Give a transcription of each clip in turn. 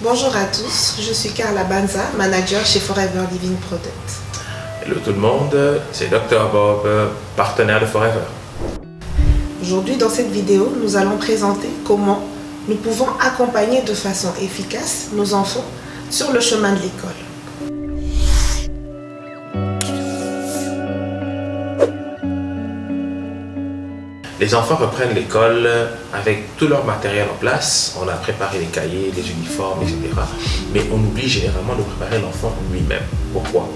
Bonjour à tous, je suis Carla Banza, manager chez Forever Living Product. Hello tout le monde, c'est Dr Bob, partenaire de Forever. Aujourd'hui, dans cette vidéo, nous allons présenter comment nous pouvons accompagner de façon efficace nos enfants sur le chemin de l'école. Les enfants reprennent l'école avec tout leur matériel en place. On a préparé les cahiers, les uniformes, etc. Mais on oublie généralement de préparer l'enfant lui-même. Pourquoi?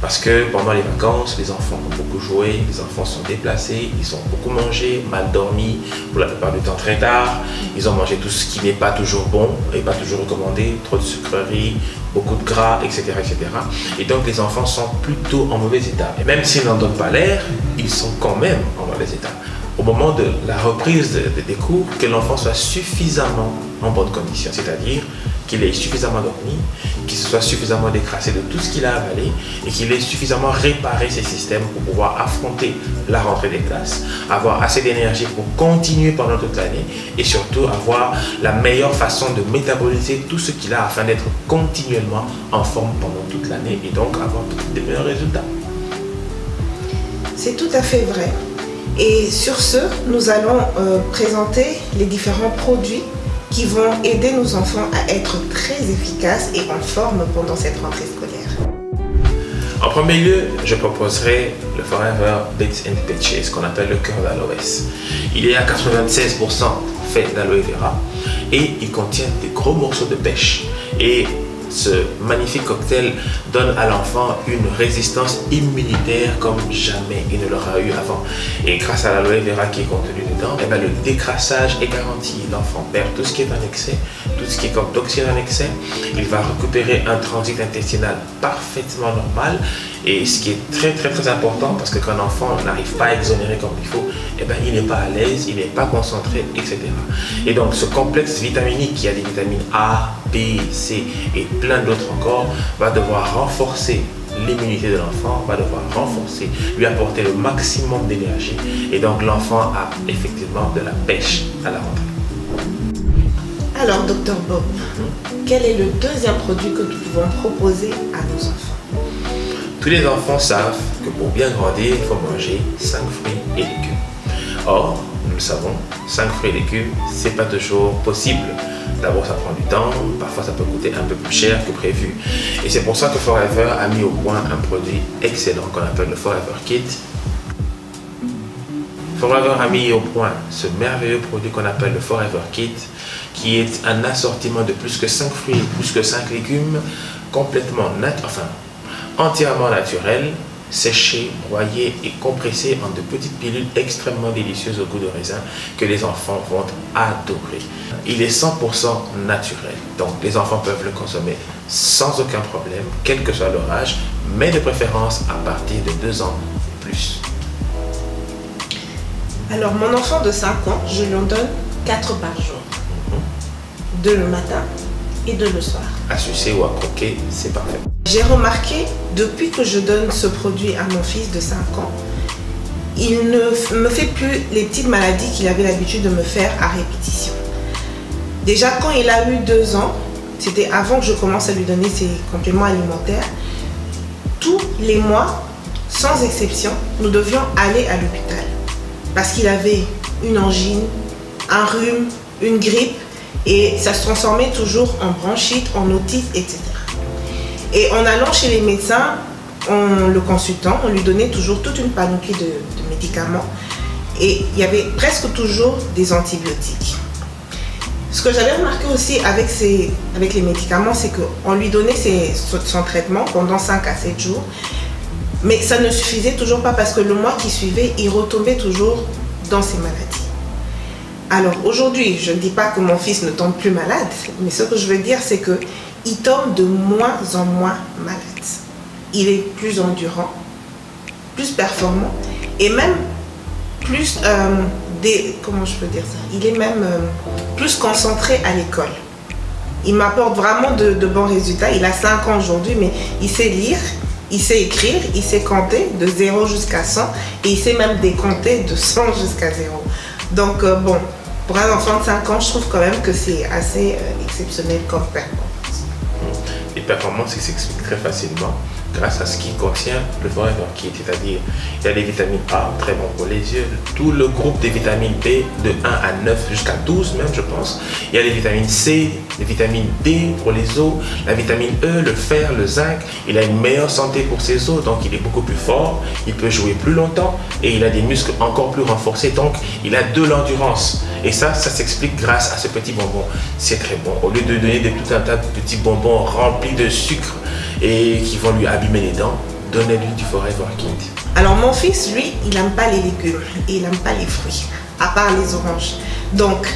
Parce que pendant les vacances, les enfants ont beaucoup joué, les enfants sont déplacés, ils ont beaucoup mangé, mal dormi, pour la plupart du temps très tard. Ils ont mangé tout ce qui n'est pas toujours bon et pas toujours recommandé, trop de sucreries, beaucoup de gras, etc., etc. Et donc les enfants sont plutôt en mauvais état. Et même s'ils n'en donnent pas l'air, ils sont quand même en mauvais état. Au moment de la reprise des cours, que l'enfant soit suffisamment en bonne condition, c'est-à-dire qu'il ait suffisamment dormi, qu'il se soit suffisamment décrassé de tout ce qu'il a avalé et qu'il ait suffisamment réparé ses systèmes pour pouvoir affronter la rentrée des classes, avoir assez d'énergie pour continuer pendant toute l'année et surtout avoir la meilleure façon de métaboliser tout ce qu'il a afin d'être continuellement en forme pendant toute l'année et donc avoir des meilleurs résultats. C'est tout à fait vrai. Et sur ce, nous allons présenter les différents produits qui vont aider nos enfants à être très efficaces et en forme pendant cette rentrée scolaire. En premier lieu, je proposerai le Forever Bits and Peaches, qu'on appelle le cœur d'aloès. Il est à 96% fait d'aloe vera et il contient des gros morceaux de pêche. Et ce magnifique cocktail donne à l'enfant une résistance immunitaire comme jamais il ne l'aura eu avant. Et grâce à l'aloe vera qui est contenu dedans, le décrassage est garanti. L'enfant perd tout ce qui est en excès, tout ce qui est comme toxine en excès. Il va récupérer un transit intestinal parfaitement normal. Et ce qui est très important, parce que quand un enfant n'arrive pas à exonérer comme il faut, il n'est pas à l'aise, il n'est pas concentré, etc. Et donc ce complexe vitaminique qui a des vitamines A, B, C et plein d'autres encore, va devoir renforcer l'immunité de l'enfant, va devoir renforcer, lui apporter le maximum d'énergie. Et donc l'enfant a effectivement de la pêche à la rentrée. Alors, Dr Bob, quel est le deuxième produit que nous pouvons proposer à nos enfants? Tous les enfants savent que pour bien grandir, il faut manger 5 fruits et légumes. Or, nous le savons, 5 fruits et légumes, c'est pas toujours possible. D'abord, ça prend du temps, parfois ça peut coûter un peu plus cher que prévu. Et c'est pour ça que Forever a mis au point un produit excellent qu'on appelle le Forever Kit. Forever a mis au point ce merveilleux produit qu'on appelle le Forever Kit, qui est un assortiment de plus que 5 fruits et plus que 5 légumes, complètement entièrement naturel, séché, broyé et compressé en de petites pilules extrêmement délicieuses au goût de raisin que les enfants vont adorer. Il est 100% naturel, donc les enfants peuvent le consommer sans aucun problème, quel que soit leur âge, mais de préférence à partir de 2 ans et plus. Alors, mon enfant de 5 ans, je lui en donne 4 par jour. 2 le matin et 2 le soir. À sucer ou à croquer, c'est parfait. J'ai remarqué, depuis que je donne ce produit à mon fils de 5 ans, il ne me fait plus les petites maladies qu'il avait l'habitude de me faire à répétition. Déjà, quand il a eu 2 ans, c'était avant que je commence à lui donner ses compléments alimentaires, tous les mois, sans exception, nous devions aller à l'hôpital. Parce qu'il avait une angine, un rhume, une grippe, et ça se transformait toujours en bronchite, en otite, etc. Et en allant chez les médecins, en le consultant, on lui donnait toujours toute une panoplie de médicaments. Et il y avait presque toujours des antibiotiques. Ce que j'avais remarqué aussi avec les médicaments, c'est qu'on lui donnait son traitement pendant 5 à 7 jours. Mais ça ne suffisait toujours pas parce que le mois qui suivait, il retombait toujours dans ses maladies. Alors aujourd'hui, je ne dis pas que mon fils ne tombe plus malade, mais ce que je veux dire, c'est qu'il tombe de moins en moins malade. Il est plus endurant, plus performant et même plus, comment je peux dire ça? Il est même plus concentré à l'école. Il m'apporte vraiment de bons résultats. Il a 5 ans aujourd'hui, mais il sait lire, il sait écrire, il sait compter de 0 jusqu'à 100 et il sait même décompter de 100 jusqu'à 0. Donc bon, pour un enfant de 5 ans, je trouve quand même que c'est assez exceptionnel comme performance. Les performances s'expliquent très facilement grâce à ce qui contient le Forever Kid, c'est-à-dire il y a les vitamines A, très bon pour les yeux, tout le groupe des vitamines B de 1 à 9 jusqu'à 12 même je pense. Il y a les vitamines C, les vitamines D pour les os, la vitamine E, le fer, le zinc. Il a une meilleure santé pour ses os, donc il est beaucoup plus fort, il peut jouer plus longtemps et il a des muscles encore plus renforcés, donc il a de l'endurance. Et ça s'explique grâce à ce petit bonbon. C'est très bon. Au lieu de donner tout un tas de petits bonbons remplis de sucre et qui vont lui abîmer les dents, donnez-lui du Forever Kid. Alors mon fils, lui, il n'aime pas les légumes et il n'aime pas les fruits, à part les oranges. Donc,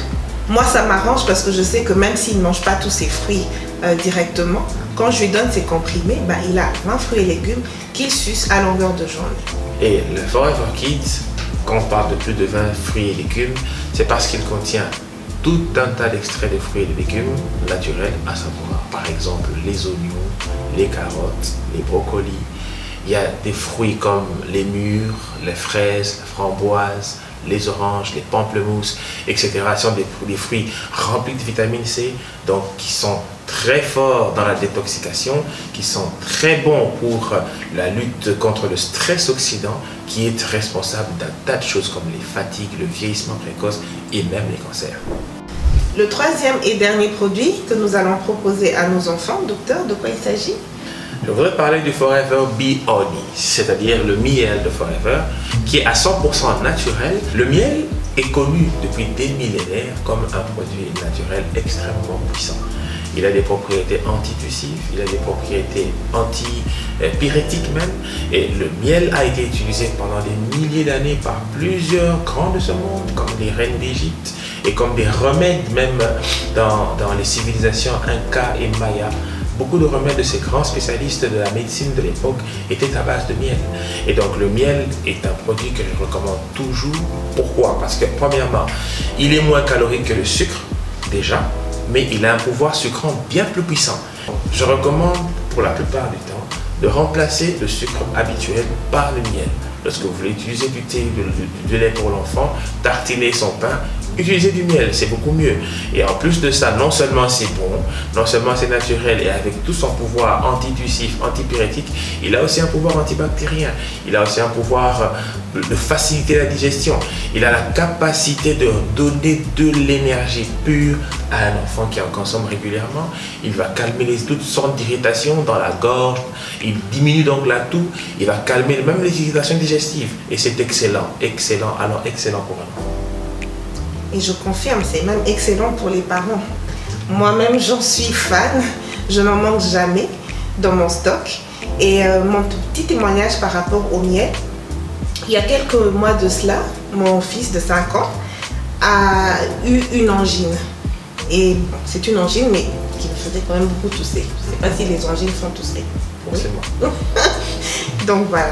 moi, ça m'arrange parce que je sais que même s'il ne mange pas tous ses fruits directement, quand je lui donne ses comprimés, il a 20 fruits et légumes qu'il suce à longueur de journée. Et le Forever Kid, quand on parle de plus de 20 fruits et légumes, c'est parce qu'il contient tout un tas d'extraits de fruits et de légumes naturels, à savoir par exemple les oignons, les carottes, les brocolis. Il y a des fruits comme les mûres, les fraises, les framboises, les oranges, les pamplemousses, etc. Ce sont des fruits remplis de vitamine C, donc qui sont très forts dans la détoxication, qui sont très bons pour la lutte contre le stress oxydant, qui est responsable d'un tas de choses comme les fatigues, le vieillissement précoce et même les cancers. Le troisième et dernier produit que nous allons proposer à nos enfants, docteur, de quoi il s'agit? Je voudrais parler du Forever Bee Honey, c'est-à-dire le miel de Forever, qui est à 100% naturel. Le miel est connu depuis des millénaires comme un produit naturel extrêmement puissant. Il a des propriétés antitussives, il a des propriétés antipyrétiques même. Et le miel a été utilisé pendant des milliers d'années par plusieurs grands de ce monde, comme les reines d'Égypte, et comme des remèdes même dans les civilisations Inca et Maya. Beaucoup de remèdes de ces grands spécialistes de la médecine de l'époque étaient à base de miel. Et donc le miel est un produit que je recommande toujours. Pourquoi? Parce que premièrement, il est moins calorique que le sucre, déjà, mais il a un pouvoir sucrant bien plus puissant. Je recommande pour la plupart du temps de remplacer le sucre habituel par le miel. Lorsque vous voulez utiliser du thé, du lait pour l'enfant, tartiner son pain, utilisez du miel, c'est beaucoup mieux. Et en plus de ça, non seulement c'est bon, non seulement c'est naturel et avec tout son pouvoir antitussif, antipyrétique, il a aussi un pouvoir antibactérien. Il a aussi un pouvoir de faciliter la digestion. Il a la capacité de donner de l'énergie pure à un enfant qui en consomme régulièrement. Il va calmer toutes sortes d'irritations dans la gorge. Il diminue donc la toux. Il va calmer même les irritations digestives. Et c'est excellent, excellent, alors excellent pour un enfant. Et je confirme, c'est même excellent pour les parents. Moi-même, j'en suis fan. Je n'en manque jamais dans mon stock. Et mon petit témoignage par rapport au miel. Il y a quelques mois de cela, mon fils de 5 ans a eu une angine. Et bon, c'est une angine, mais qui me faisait quand même beaucoup tousser. Je ne sais pas si les angines font tousser. Forcément. Donc voilà.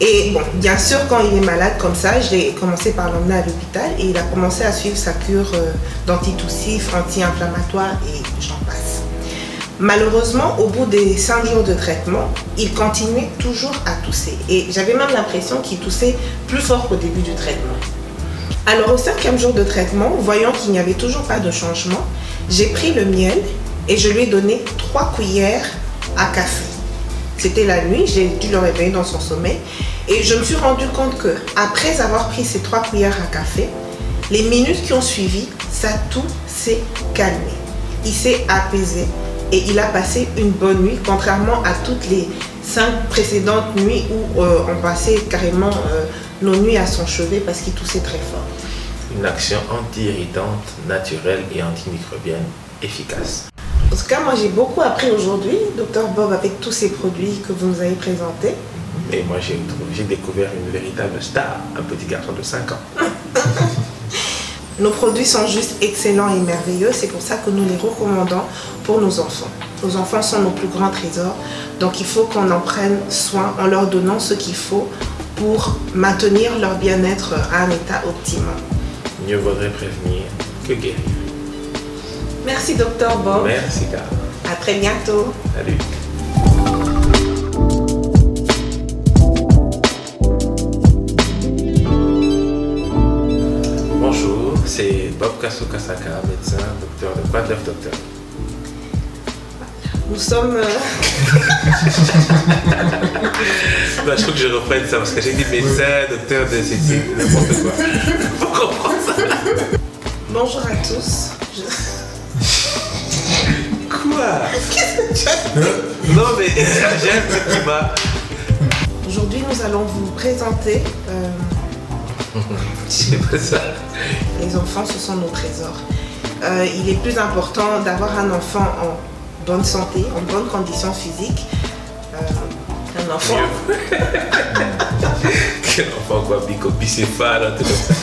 Et bon, bien sûr, quand il est malade comme ça, j'ai commencé par l'emmener à l'hôpital et il a commencé à suivre sa cure d'antitoussif, anti-inflammatoire et j'en passe. Malheureusement, au bout des 5 jours de traitement, il continuait toujours à tousser. Et j'avais même l'impression qu'il toussait plus fort qu'au début du traitement. Alors au 5e jour de traitement, voyant qu'il n'y avait toujours pas de changement, j'ai pris le miel et je lui ai donné 3 cuillères à café. C'était la nuit, j'ai dû le réveiller dans son sommeil. Et je me suis rendu compte que après avoir pris ces 3 cuillères à café, les minutes qui ont suivi, sa toux s'est calmée. Il s'est apaisé et il a passé une bonne nuit, contrairement à toutes les 5 précédentes nuits où on passait carrément nos nuits à son chevet parce qu'il toussait très fort. Une action anti-irritante, naturelle et antimicrobienne efficace. En tout cas, moi j'ai beaucoup appris aujourd'hui, Dr Bob, avec tous ces produits que vous nous avez présentés. Et moi j'ai découvert une véritable star, un petit garçon de 5 ans. Nos produits sont juste excellents et merveilleux, c'est pour ça que nous les recommandons pour nos enfants. Nos enfants sont nos plus grands trésors, donc il faut qu'on en prenne soin en leur donnant ce qu'il faut pour maintenir leur bien-être à un état optimum. Mieux vaudrait prévenir que guérir. Merci Dr Bob. Merci Carl. À très bientôt. Salut. Bonjour, c'est Bob Kasukasaka, médecin, docteur de Quoi de l'œuf docteur. Nous sommes... Bah, je trouve que je reprenne ça parce que j'ai dit médecin, docteur, de c'est n'importe quoi. Faut comprendre ça. Bonjour à tous. Quoi? Non mais j'aime ce climat. Aujourd'hui, nous allons vous présenter... C'est pas ça. Les enfants, ce sont nos trésors. Il est plus important d'avoir un enfant en bonne santé, en bonne condition physique. Un enfant... Quel enfant quoi, bicéphale, un truc comme ça.